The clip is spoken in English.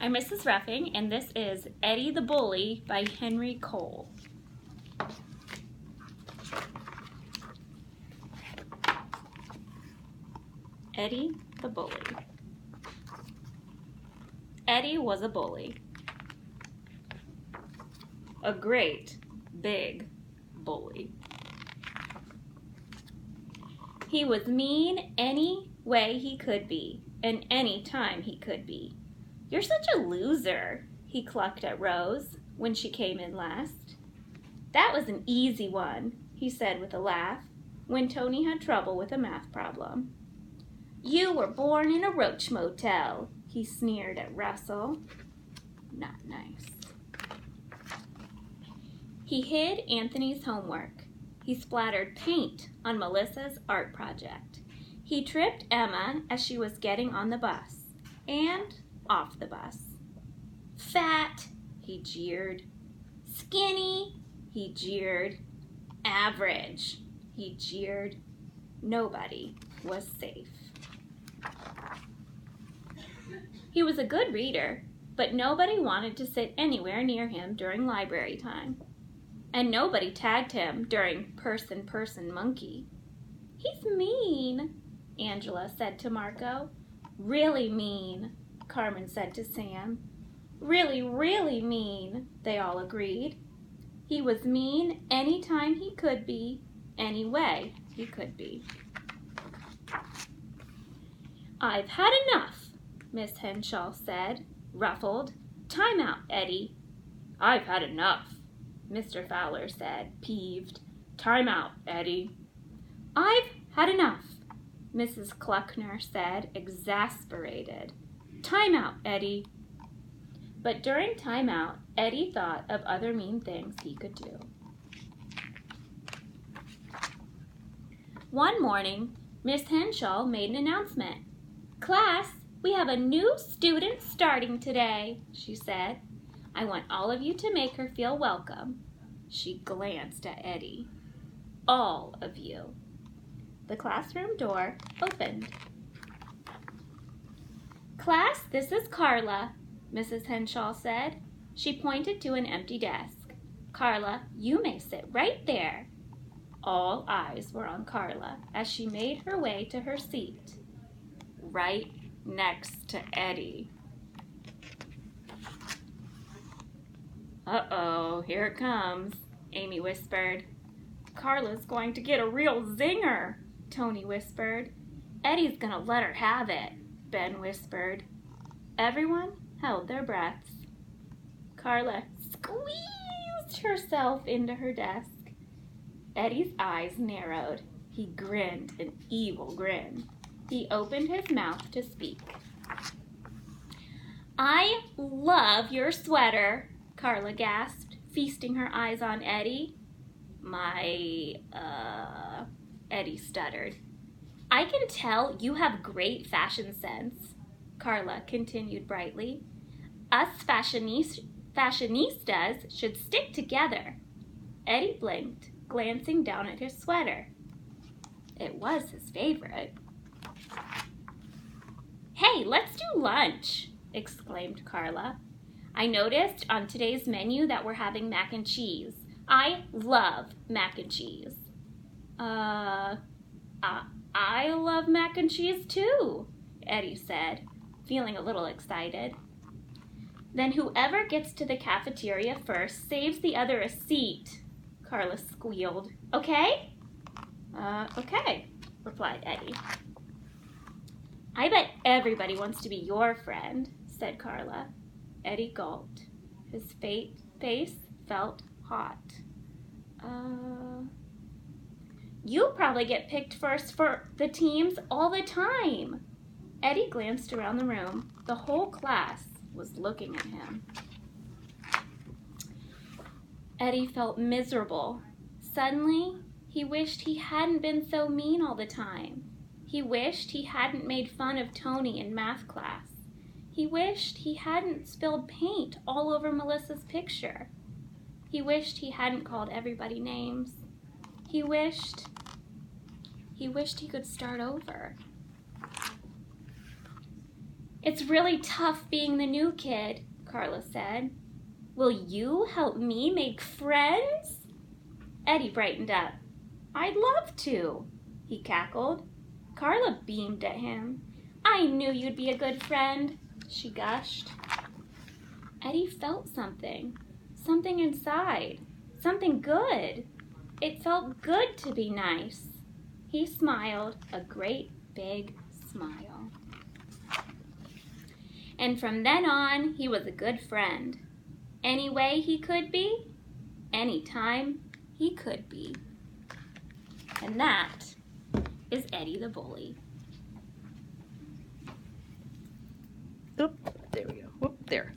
I'm Mrs. Ruffing, and this is Eddie the Bully by Henry Cole. Eddie the Bully. Eddie was a bully. A great, big bully. He was mean any way he could be, and any time he could be. "You're such a loser," he clucked at Rose when she came in last. "That was an easy one," he said with a laugh, when Tony had trouble with a math problem. "You were born in a roach motel," he sneered at Russell. Not nice. He hid Anthony's homework. He splattered paint on Melissa's art project. He tripped Emma as she was getting on the bus and off the bus. "Fat," he jeered. "Skinny," he jeered. "Average," he jeered. Nobody was safe. He was a good reader, but nobody wanted to sit anywhere near him during library time. And nobody tagged him during person monkey. "He's mean," Angela said to Marco. "Really mean," Carmen said to Sam. "Really, really mean," they all agreed. He was mean any time he could be, any way he could be. "I've had enough," Miss Henshaw said, ruffled. "Time out, Eddie." "I've had enough," Mr. Fowler said, peeved. "Time out, Eddie." "I've had enough," Mrs. Cluckner said, exasperated. "Time out, Eddie." But during time out, Eddie thought of other mean things he could do. One morning, Miss Henshaw made an announcement. "Class, we have a new student starting today," she said. "I want all of you to make her feel welcome." She glanced at Eddie. "All of you." The classroom door opened. "Class, this is Carla," Mrs. Henshaw said. She pointed to an empty desk. "Carla, you may sit right there." All eyes were on Carla as she made her way to her seat, right next to Eddie. "Uh-oh, here it comes," Amy whispered. "Carla's going to get a real zinger," Tony whispered. "Eddie's gonna let her have it," Ben whispered. Everyone held their breaths. Carla squeezed herself into her desk. Eddie's eyes narrowed. He grinned an evil grin. He opened his mouth to speak. "I love your sweater," Carla gasped, feasting her eyes on Eddie. Eddie stuttered. "I can tell you have great fashion sense," Carla continued brightly. "Us fashionistas should stick together." Eddie blinked, glancing down at his sweater. It was his favorite. "Hey, let's do lunch," exclaimed Carla. "I noticed on today's menu that we're having mac and cheese. I love mac and cheese." I love mac and cheese too," Eddie said, feeling a little excited. "Then whoever gets to the cafeteria first saves the other a seat," Carla squealed. "Okay?" Okay," replied Eddie. "I bet everybody wants to be your friend," said Carla. Eddie gulped. His face felt hot. "You probably get picked first for the teams all the time." Eddie glanced around the room. The whole class was looking at him. Eddie felt miserable. Suddenly, he wished he hadn't been so mean all the time. He wished he hadn't made fun of Tony in math class. He wished he hadn't spilled paint all over Melissa's picture. He wished he hadn't called everybody names. He wished he could start over. "It's really tough being the new kid," Carla said. "Will you help me make friends?" Eddie brightened up. "I'd love to," he cackled. Carla beamed at him. "I knew you'd be a good friend," she gushed. Eddie felt something inside, something good. It felt good to be nice. He smiled a great big smile. And from then on, he was a good friend. Any way he could be, any time he could be. And that is Eddie the Bully. Oop, there we go. Whoop, there.